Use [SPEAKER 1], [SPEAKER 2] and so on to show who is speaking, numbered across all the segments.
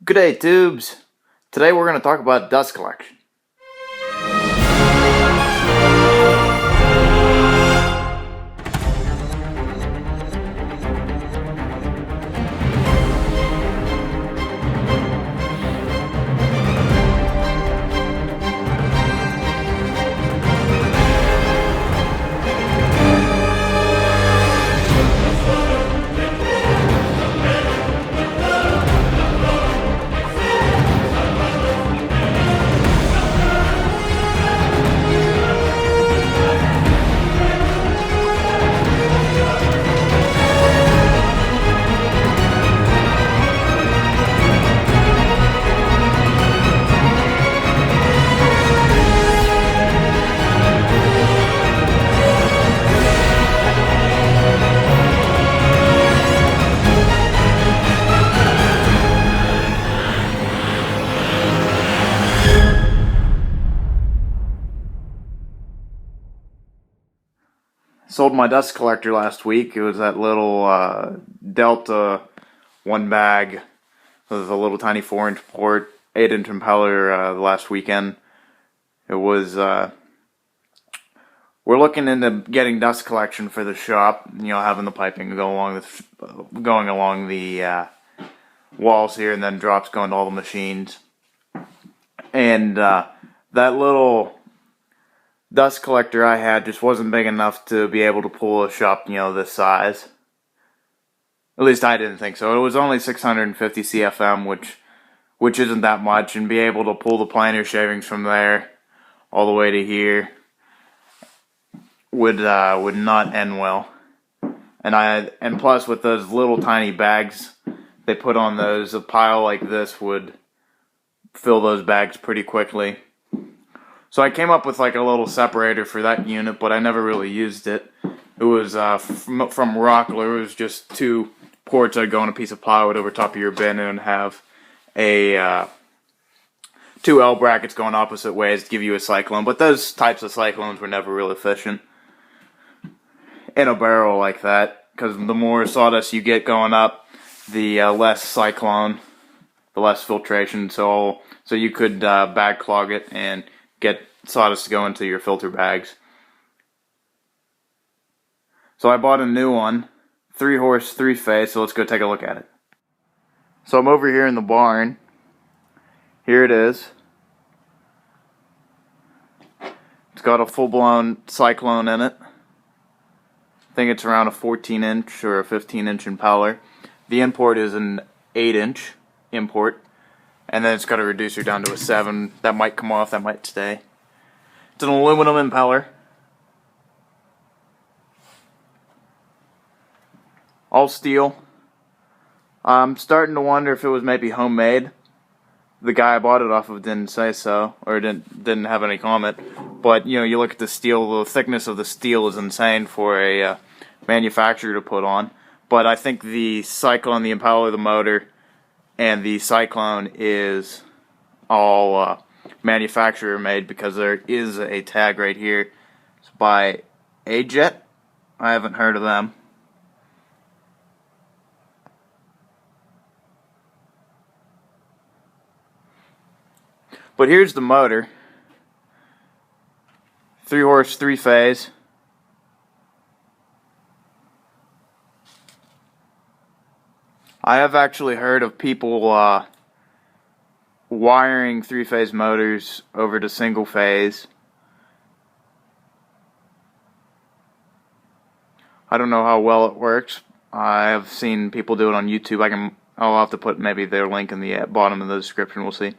[SPEAKER 1] Good day, Tubes. Today we're going to talk about dust collection. Sold my dust collector last week. It was that little Delta one bag with a little tiny 4-inch port, 8-inch impeller last weekend. It was, we're looking into getting dust collection for the shop, having the piping going along the walls here, and then drops going to all the machines. And that little dust collector I had just wasn't big enough to be able to pull a shop, this size. At least I didn't think so. It was only 650 CFM, which isn't that much, and be able to pull the planer shavings from there all the way to here would not end well. And plus with those little tiny bags they put on those, a pile like this would fill those bags pretty quickly. So I came up with like a little separator for that unit, but I never really used it. It was from Rockler. It was just two ports that go on a piece of plywood over top of your bin and have a two L brackets going opposite ways to give you a cyclone. But those types of cyclones were never real efficient in a barrel like that, because the more sawdust you get going up, the less cyclone, the less filtration. So you could bag clog it and get sawdust to go into your filter bags. So I bought a new one, 3-horse, 3-phase, so let's go take a look at it. So I'm over here in the barn. Here it is. It's got a full-blown cyclone in it. I think it's around a 14-inch or a 15-inch impeller. The import is an 8-inch import. And then it's got a reducer down to a 7. That might come off, that might stay. It's an aluminum impeller. All steel. I'm starting to wonder if it was maybe homemade. The guy I bought it off of didn't say so, or didn't have any comment. But, you look at the steel, the thickness of the steel is insane for a manufacturer to put on. But I think the cyclone, the impeller, the motor, and the cyclone is all manufacturer made, because there is a tag right here. It's by A-Jet. I haven't heard of them. But here's the motor. 3-horse, 3-phase. I have actually heard of people wiring 3-phase motors over to single phase. I don't know how well it works. I have seen people do it on YouTube. I'll have to put maybe their link in the bottom of the description. We'll see.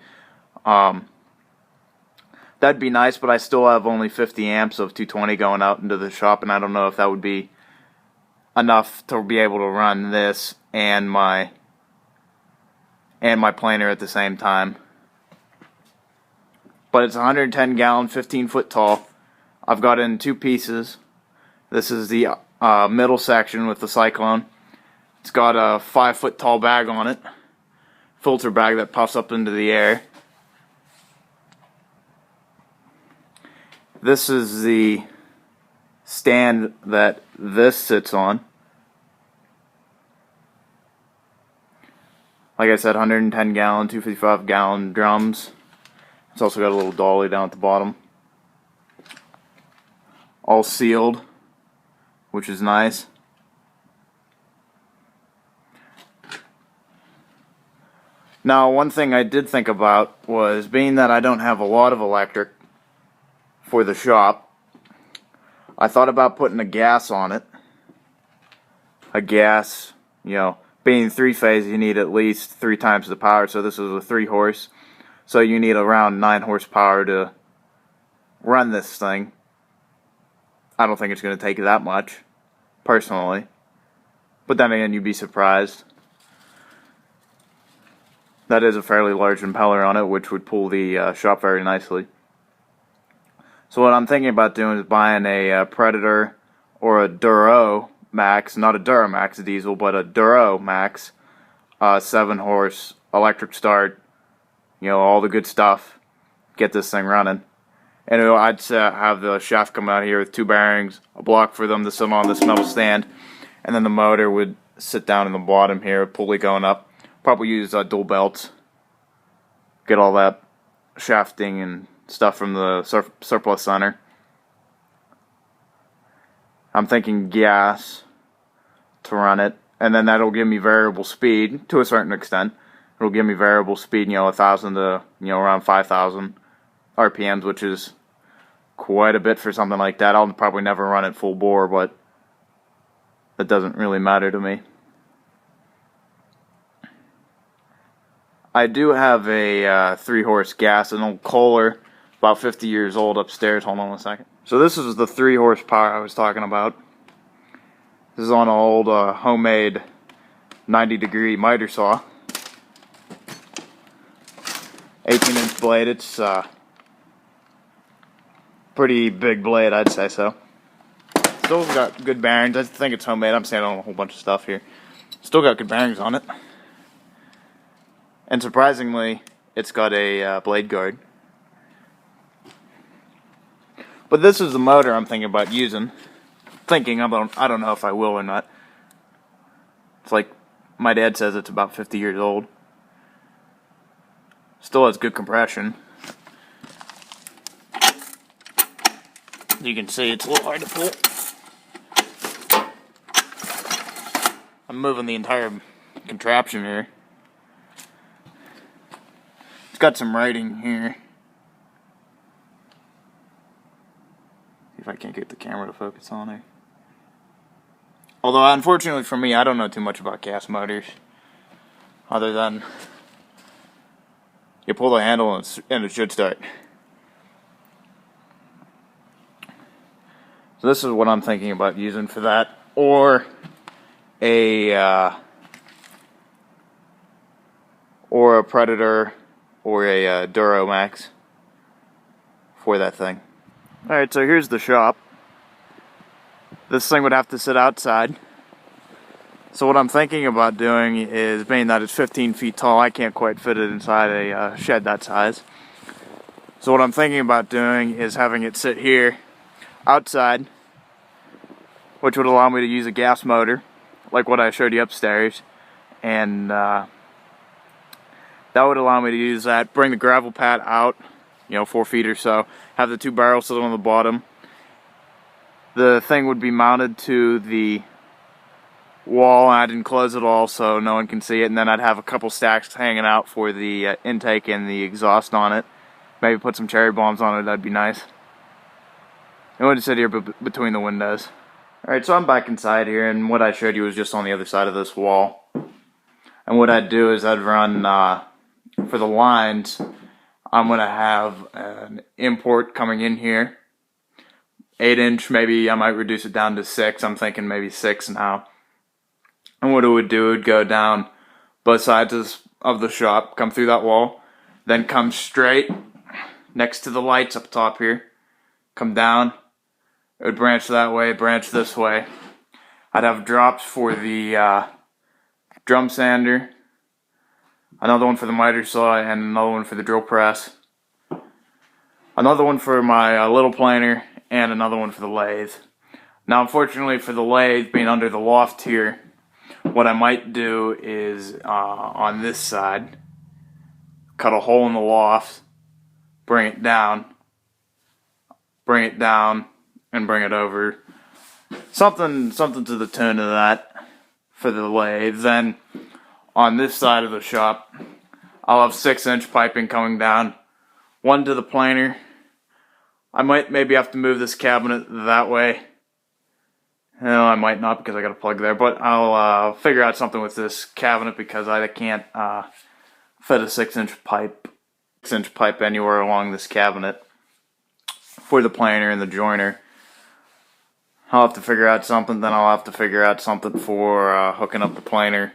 [SPEAKER 1] That'd be nice, but I still have only 50 amps of 220 going out into the shop, and I don't know if that would be enough to be able to run this and my planer at the same time. But it's 110 gallon, 15 foot tall. I've got it in 2 pieces. This is the middle section with the cyclone. It's got a 5 foot tall bag on it, filter bag that puffs up into the air. This is the stand that this sits on. Like I said, 110 gallon, 255 gallon drums. It's also got a little dolly down at the bottom. All sealed, which is nice. Now, one thing I did think about was, being that I don't have a lot of electric for the shop, I thought about putting a gas on it. A gas, being 3-phase, you need at least 3 times the power, so this is a 3-horse. So you need around 9 horsepower to run this thing. I don't think it's going to take that much, personally. But then again, you'd be surprised. That is a fairly large impeller on it, which would pull the shop very nicely. So what I'm thinking about doing is buying a Predator or a Duro Max, not a Duramax diesel, but a Duro Max, 7-horse, electric start, all the good stuff. Get this thing running. And I'd have the shaft come out here with 2 bearings, a block for them to sit on this metal stand, and then the motor would sit down in the bottom here, pulley going up. Probably use dual belts. Get all that shafting and stuff from the surplus center. I'm thinking gas to run it, and then that'll give me variable speed to a certain extent. It'll give me variable speed, 1,000 to around 5,000 RPMs, which is quite a bit for something like that. I'll probably never run it full bore, but that doesn't really matter to me. I do have a 3-horse gas, an old Kohler, about 50 years old, upstairs. Hold on a second. So this is the 3 horsepower I was talking about. This is on an old homemade 90-degree miter saw. 18-inch blade. It's pretty big blade, I'd say so. Still got good bearings. I think it's homemade. I'm standing on a whole bunch of stuff here. Still got good bearings on it. And surprisingly, it's got a blade guard. But this is the motor I'm thinking about using. I don't know if I will or not. It's like my dad says, it's about 50 years old. Still has good compression. You can see it's a little hard to pull. I'm moving the entire contraption here. It's got some writing here. See if I can't get the camera to focus on it. Although, unfortunately for me, I don't know too much about gas motors. Other than you pull the handle and it should start. So this is what I'm thinking about using for that. Or a Predator or a Duro Max for that thing. Alright, so here's the shop. This thing would have to sit outside. So what I'm thinking about doing is, being that it's 15 feet tall, I can't quite fit it inside a shed that size. So what I'm thinking about doing is having it sit here outside, which would allow me to use a gas motor, like what I showed you upstairs, and that would allow me to use that, bring the gravel pad out, 4 feet or so, have the 2 barrels sit on the bottom. The thing would be mounted to the wall, and I didn't close it all so no one can see it, and then I'd have a couple stacks hanging out for the intake and the exhaust on it. Maybe put some cherry bombs on it, that'd be nice. It wouldn't sit here between the windows. Alright, so I'm back inside here, and what I showed you was just on the other side of this wall. And what I'd do is I'd run, for the lines, I'm going to have an import coming in here. 8-inch, maybe I might reduce it down to 6. I'm thinking maybe 6 now. And what it would do, it would go down both sides of the shop, come through that wall, then come straight next to the lights up top here, come down, it would branch that way, branch this way. I'd have drops for the drum sander, another one for the miter saw, and another one for the drill press, another one for my little planer, and another one for the lathe. Now, unfortunately for the lathe, being under the loft here, what I might do is on this side, cut a hole in the loft, bring it down, and bring it over. Something to the tune of that for the lathe. Then on this side of the shop, I'll have 6-inch piping coming down, one to the planer. I might maybe have to move this cabinet that way. No, I might not because I got a plug there, but I'll figure out something with this cabinet because I can't fit a 6-inch pipe anywhere along this cabinet for the planer and the joiner. I'll have to figure out something. Then I'll have to figure out something for hooking up the planer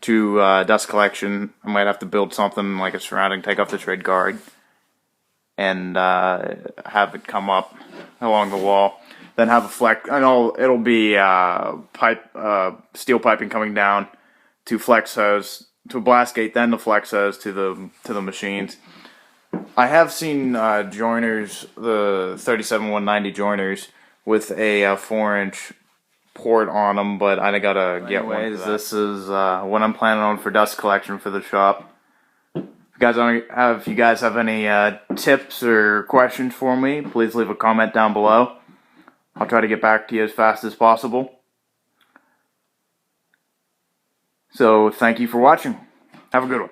[SPEAKER 1] to dust collection. I might have to build something like a surrounding, take off the trade guard, and have it come up along the wall. Then have a flex. I know it'll be steel piping coming down to flex hose to a blast gate, then the flex hose to the machines. I have seen joiners, the 37190 joiners, with a 4-inch port on them, but I gotta get one. Anyways, this is what I'm planning on for dust collection for the shop. If you guys have any tips or questions for me, please leave a comment down below. I'll try to get back to you as fast as possible. So, thank you for watching. Have a good one.